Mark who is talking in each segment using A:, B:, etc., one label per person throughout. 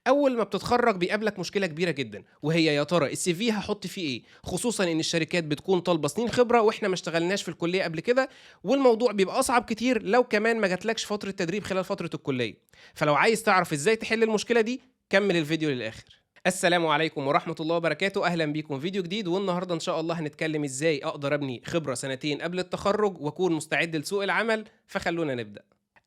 A: اول ما بتتخرج بيقابلك مشكله كبيره جدا، وهي يا ترى السي في هحط فيه ايه، خصوصا ان الشركات بتكون طالبه سنين خبره واحنا ما اشتغلناش في الكليه قبل كده، والموضوع بيبقى اصعب كتير لو كمان ما جاتلكش فتره تدريب خلال فتره الكليه. فلو عايز تعرف ازاي تحل المشكله دي كمل الفيديو للاخر. السلام عليكم ورحمة الله وبركاته، أهلا بيكم فيديو جديد. والنهاردة إن شاء الله هنتكلم إزاي أقدر أبني خبرة سنتين قبل التخرج وأكون مستعد لسوق العمل. فخلونا نبدأ.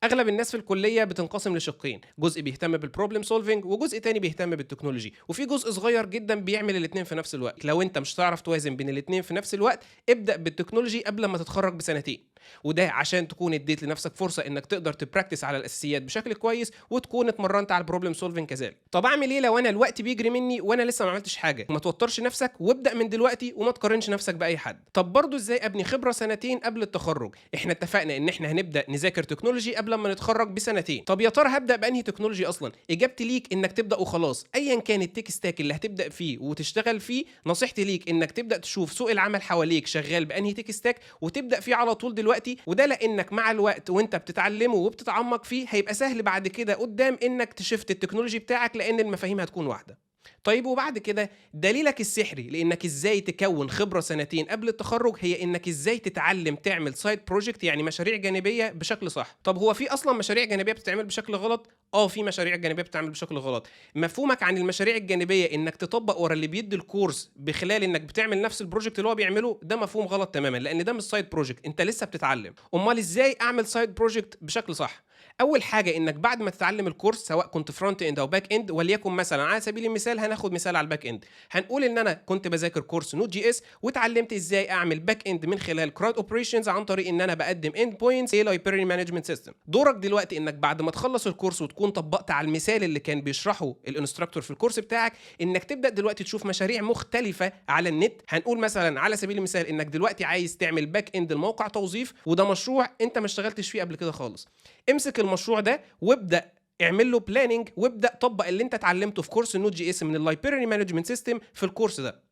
A: اغلب الناس في الكليه بتنقسم لشقين، جزء بيهتم بالبروبلم سولفنج وجزء تاني بيهتم بالتكنولوجي، وفي جزء صغير جدا بيعمل الاثنين في نفس الوقت. لو انت مش هتعرف توازن بين الاثنين في نفس الوقت ابدا بالتكنولوجي قبل ما تتخرج بسنتين، وده عشان تكون اديت لنفسك فرصه انك تقدر تبراكتس على الاساسيات بشكل كويس وتكون اتمرنت على البروبلم سولفنج كذلك. طب اعمل ايه لو انا الوقت بيجري مني وانا لسه ما عملتش حاجه؟ ما توترش نفسك وابدا من دلوقتي وما تقارنش نفسك باي حد. طب برضو ازاي ابني خبره سنتين قبل التخرج؟ احنا اتفقنا ان احنا هنبدا نذاكر تكنولوجي قبل ما نتخرج بسنتين. طب يا ترى هبدا بانهي تكنولوجي اصلا؟ اجابتي ليك انك تبدا وخلاص، ايا كان التك ستاك اللي هتبدا فيه وتشتغل فيه. نصيحتي ليك انك تبدا تشوف سوق العمل حواليك شغال بانهي تك ستاك وتبدا فيه على طول دلوقتي، وده لانك مع الوقت وانت بتتعلمه وبتتعمق فيه هيبقى سهل بعد كده قدام انك تشفت التكنولوجي بتاعك لان المفاهيم هتكون واحده. طيب وبعد كده دليلك السحري لانك ازاي تكون خبره سنتين قبل التخرج هي انك ازاي تتعلم تعمل سايد بروجكت، يعني مشاريع جانبيه بشكل صح. طب هو في اصلا مشاريع جانبيه بتتعمل بشكل غلط؟ في مشاريع جانبيه بتتعمل بشكل غلط. مفهومك عن المشاريع الجانبيه انك تطبق ورا اللي بيدي الكورس بخلال انك بتعمل نفس البروجكت اللي هو بيعمله، ده مفهوم غلط تماما لان ده مش سايد بروجكت، انت لسه بتتعلم. امال ازاي اعمل سايد بروجكت بشكل صح؟ اول حاجه انك بعد ما تتعلم الكورس سواء كنت فرونت اند او باك اند، وليكن مثلا على سبيل المثال هناخد مثال على الباك اند، هنقول ان انا كنت بذاكر كورس نوت جي اس واتعلمت ازاي اعمل باك اند من خلال كراود اوبريشنز عن طريق ان انا بقدم اند بوينتس لايبراري مانجمنت سيستم. دورك دلوقتي انك بعد ما تخلص الكورس وتكون طبقت على المثال اللي كان بيشرحه الانستراكتور في الكورس بتاعك، انك تبدا دلوقتي تشوف مشاريع مختلفه على النت. هنقول مثلا على سبيل المثال انك دلوقتي عايز تعمل باك اند الموقع توظيف، وده مشروع انت ما اشتغلتش فيه قبل كده خالص. امسك المشروع ده وابدا اعمل له بلاننج وابدا طبق اللي انت اتعلمته في كورس النوت جي اس من اللايبراري مانجمنت سيستم في الكورس ده.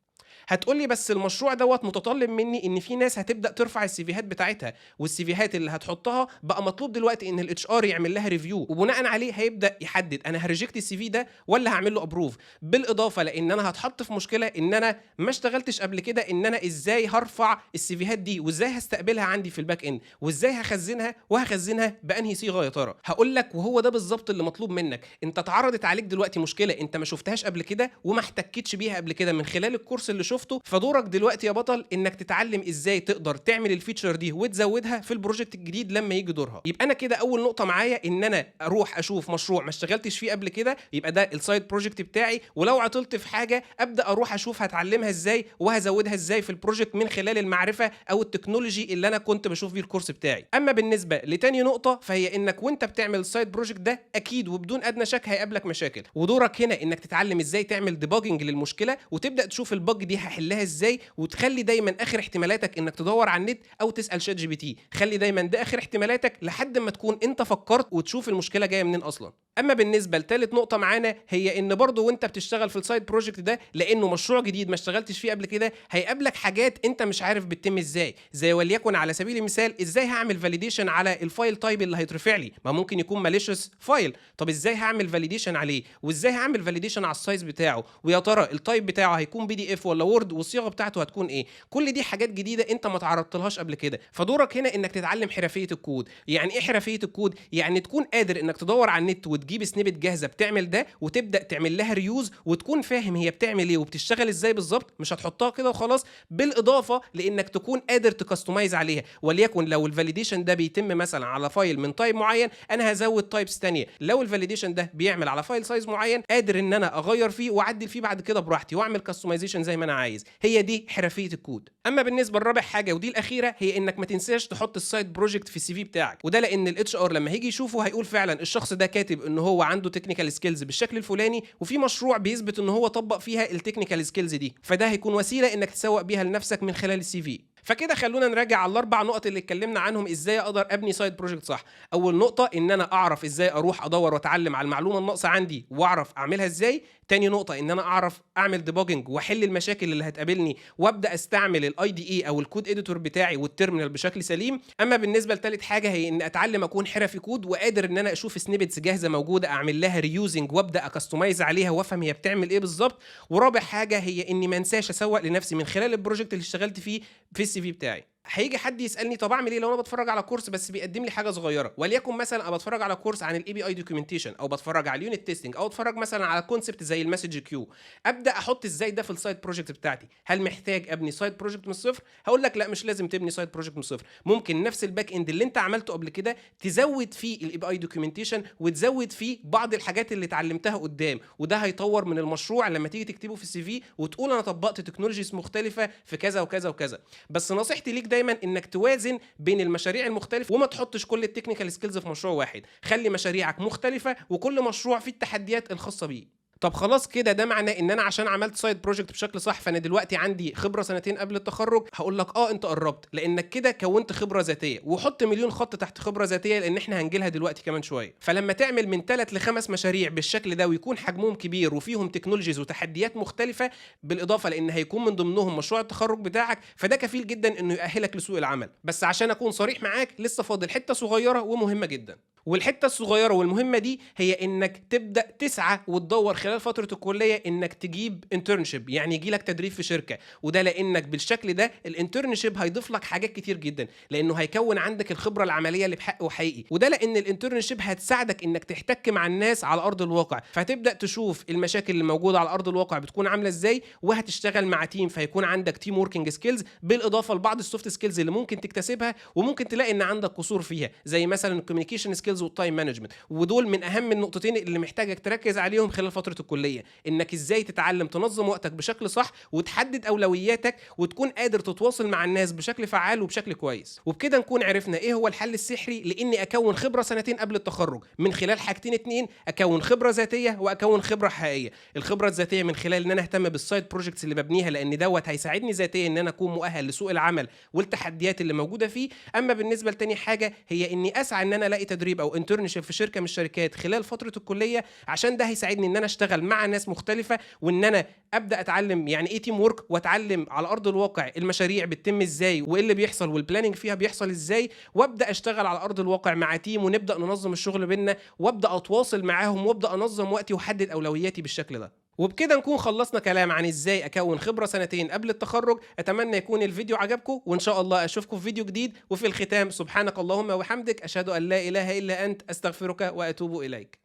A: هتقولي بس المشروع دوت متطلب مني ان في ناس هتبدا ترفع السيفيهات بتاعتها، والسيفيهات اللي هتحطها بقى مطلوب دلوقتي ان الاتش ار يعمل لها ريفيو، وبناء عليه هيبدا يحدد انا هريجكت السي في ده ولا هعمل له ابروف. بالاضافه لان انا هتحط في مشكله ان انا ما اشتغلتش قبل كده، ان انا ازاي هرفع السيفيهات دي وازاي هستقبلها عندي في الباك اند وازاي هخزنها وهخزنها بانهي صيغه يا ترى. هقول لك وهو ده بالظبط اللي مطلوب منك. انت اتعرضت عليك دلوقتي مشكله انت ما شفتهاش قبل كده وما احتكتش بيها قبل كده من خلال الكورس اللي شفته، فدورك دلوقتي يا بطل انك تتعلم ازاي تقدر تعمل الفيتشر دي وتزودها في البروجكت الجديد لما يجي دورها. يبقى انا كده اول نقطه معايا ان انا اروح اشوف مشروع ما اشتغلتش فيه قبل كده، يبقى ده السايد بروجكت بتاعي، ولو عطلت في حاجه ابدا اروح اشوف هتعلمها ازاي وهزودها ازاي في البروجكت من خلال المعرفه او التكنولوجي اللي انا كنت بشوف بيه الكورس بتاعي. اما بالنسبه لتاني نقطه فهي انك وانت بتعمل السايد بروجكت ده اكيد وبدون ادنى شك هيقابلك مشاكل، ودورك هنا انك تتعلم ازاي تعمل ديباجنج للمشكله وتبدا تشوف البج دي هحلها ازاي، وتخلي دايما اخر احتمالاتك انك تدور على النت او تسال شات جي بي تي. خلي دايما ده اخر احتمالاتك لحد ما تكون انت فكرت وتشوف المشكله جايه منين اصلا. اما بالنسبه لثالث نقطه معانا هي ان برضو وانت بتشتغل في السايد بروجكت ده لانه مشروع جديد ما اشتغلتش فيه قبل كده هيقابلك حاجات انت مش عارف بتتم ازاي، زي وليكن على سبيل المثال ازاي هعمل فاليديشن على الفايل تايب اللي هيترفع لي، ما ممكن يكون ماليشيس فايل. طب ازاي هعمل فاليديشن عليه، وازاي هعمل فاليديشن على السايز بتاعه، ويا ترى التايب بتاعه هيكون بي دي اف ولا وورد، والصيغه بتاعته هتكون ايه. كل دي حاجات جديده انت ما تعرضتلهاش قبل كده، فدورك هنا انك تتعلم حرفيه الكود. يعني ايه حرفيه الكود؟ يعني تكون قادر انك تدور على النت وتجيب سنيبت جاهزه بتعمل ده وتبدا تعمل لها ريوز وتكون فاهم هي بتعمل ايه وبتشتغل ازاي بالظبط، مش هتحطها كده وخلاص. بالاضافه لانك تكون قادر تكستمايز عليها، وليكن لو الفاليديشن ده بيتم مثلا على فايل من تايب معين انا هزود تايبس ثانيه، لو الفاليديشن ده بيعمل على فايل سايز معين قادر ان انا اغير فيه واعدل فيه بعد كده براحتي واعمل كستمايزيشن زي ما انا عايز. هي دي حرفيه الكود. اما بالنسبه لرابع حاجه ودي الاخيره هي انك ما تنساش تحط السايد بروجكت في السي في بتاعك، وده لان الاتش ار لما هيجي يشوفه هيقول فعلا الشخص ده كاتب ان هو عنده تكنيكال سكيلز بالشكل الفلاني وفي مشروع بيثبت ان هو طبق فيها التكنيكال سكيلز دي، فده هيكون وسيله انك تسوق بيها لنفسك من خلال السي في. فكده خلونا نراجع على الاربع نقط اللي اتكلمنا عنهم ازاي اقدر ابني سايد بروجكت صح. اول نقطه ان انا اعرف ازاي اروح ادور واتعلم على المعلومه الناقصه عندي واعرف اعملها ازاي. تاني نقطه ان انا اعرف اعمل ديباجنج واحل المشاكل اللي هتقابلني وابدا استعمل الاي دي اي او الكود اديتور بتاعي والتيرمينال بشكل سليم. اما بالنسبه لثالث حاجه هي ان اتعلم اكون حرفي كود وقادر ان انا اشوف سنيبتس جاهزه موجوده اعمل لها ريوزنج وابدا اكستمايز عليها وافهم هي بتعمل ايه بالظبط. ورابع حاجه هي اني ما انساش اسوق لنفسي من خلال البروجكت اللي اشتغلت فيه في السي في بتاعي. هيجي حد يسالني طب اعمل ايه لو انا بتفرج على كورس بس بيقدم لي حاجه صغيره، وليكن مثلا انا بتفرج على كورس عن الاي بي اي دوكيومنتيشن او بتفرج على اليونت تيستنج او اتفرج مثلا على كونسبت زي المسج كيو. ابدا احط ازاي ده في السايد بروجكت بتاعتي؟ هل محتاج ابني سايد بروجكت من الصفر؟ هقول لك لا، مش لازم تبني سايد بروجكت من الصفر. ممكن نفس الباك اند اللي انت عملته قبل كده تزود فيه الاي بي اي دوكيومنتيشن وتزود فيه بعض الحاجات اللي اتعلمتها قدام، وده هيطور من المشروع لما تيجي تكتبه في السي في وتقول انا طبقت تكنولوجيز مختلفه في كذا وكذا وكذا. بس نصيحتي ليك دايما انك توازن بين المشاريع المختلفه وما تحطش كل التكنيكال سكيلز في مشروع واحد. خلي مشاريعك مختلفه وكل مشروع فيه التحديات الخاصه بيه. طب خلاص كده ده معناه ان انا عشان عملت سايد بروجكت بشكل صح فانا دلوقتي عندي خبره سنتين قبل التخرج؟ هقول لك انت قربت، لانك كده كونت خبره ذاتيه. وحط مليون خط تحت خبره ذاتيه لان احنا هنجيلها دلوقتي كمان شويه. فلما تعمل من 3 ل5 مشاريع بالشكل ده ويكون حجمهم كبير وفيهم تكنولوجيز وتحديات مختلفه بالاضافه لان هيكون من ضمنهم مشروع التخرج بتاعك، فده كفيل جدا انه يؤهلك لسوق العمل. بس عشان اكون صريح معاك لسه فاضل حته صغيره ومهمه جدا. والحته الصغيره والمهمه دي هي انك تبدا تسعى وتدور خلال فتره الكليه انك تجيب انترنشيب، يعني يجي لك تدريب في شركه. وده لانك بالشكل ده الانترنشيب هيضيف لك حاجات كتير جدا، لانه هيكون عندك الخبره العمليه اللي بحق وحقيقي. وده لان الانترنشيب هتساعدك انك تحتك مع الناس على ارض الواقع، فهتبدا تشوف المشاكل اللي موجوده على ارض الواقع بتكون عامله ازاي، وهتشتغل مع تيم فهيكون عندك تيم وركينج سكيلز بالاضافه لبعض السوفت سكيلز اللي ممكن تكتسبها وممكن تلاقي ان عندك قصور فيها، زي مثلا الكوميونيكيشن سكيلز والتايم مانجمنت. ودول من اهم النقطتين اللي محتاجك تركز عليهم خلال فتره الكليه، انك ازاي تتعلم تنظم وقتك بشكل صح وتحدد اولوياتك وتكون قادر تتواصل مع الناس بشكل فعال وبشكل كويس. وبكده نكون عرفنا ايه هو الحل السحري لاني اكون خبره سنتين قبل التخرج من خلال حاجتين اتنين: اكون خبره ذاتيه واكون خبره حقيقيه. الخبره الذاتيه من خلال ان انا اهتم بالسايد بروجكتس اللي ببنيها، لان دوت هيساعدني ذاتيا ان انا اكون مؤهل لسوق العمل والتحديات اللي موجوده فيه. اما بالنسبه لتاني حاجه هي اني اسعى ان انا الاقي تدريب او انترنشيب في شركه من الشركات خلال فتره الكليه، عشان ده هيساعدني ان انا اشتغل مع ناس مختلفه وان انا ابدا اتعلم يعني ايه تيم ورك، واتعلم على ارض الواقع المشاريع بتتم ازاي وايه اللي بيحصل والبلاننج فيها بيحصل ازاي، وابدا اشتغل على ارض الواقع مع تيم ونبدا ننظم الشغل بينا وابدا اتواصل معاهم وابدا انظم وقتي واحدد اولوياتي بالشكل ده. وبكده نكون خلصنا كلام عن ازاي اكون خبره سنتين قبل التخرج. اتمنى يكون الفيديو عجبكم وان شاء الله اشوفكم في فيديو جديد. وفي الختام سبحانك اللهم وبحمدك اشهد ان لا اله الا انت استغفرك واتوب اليك.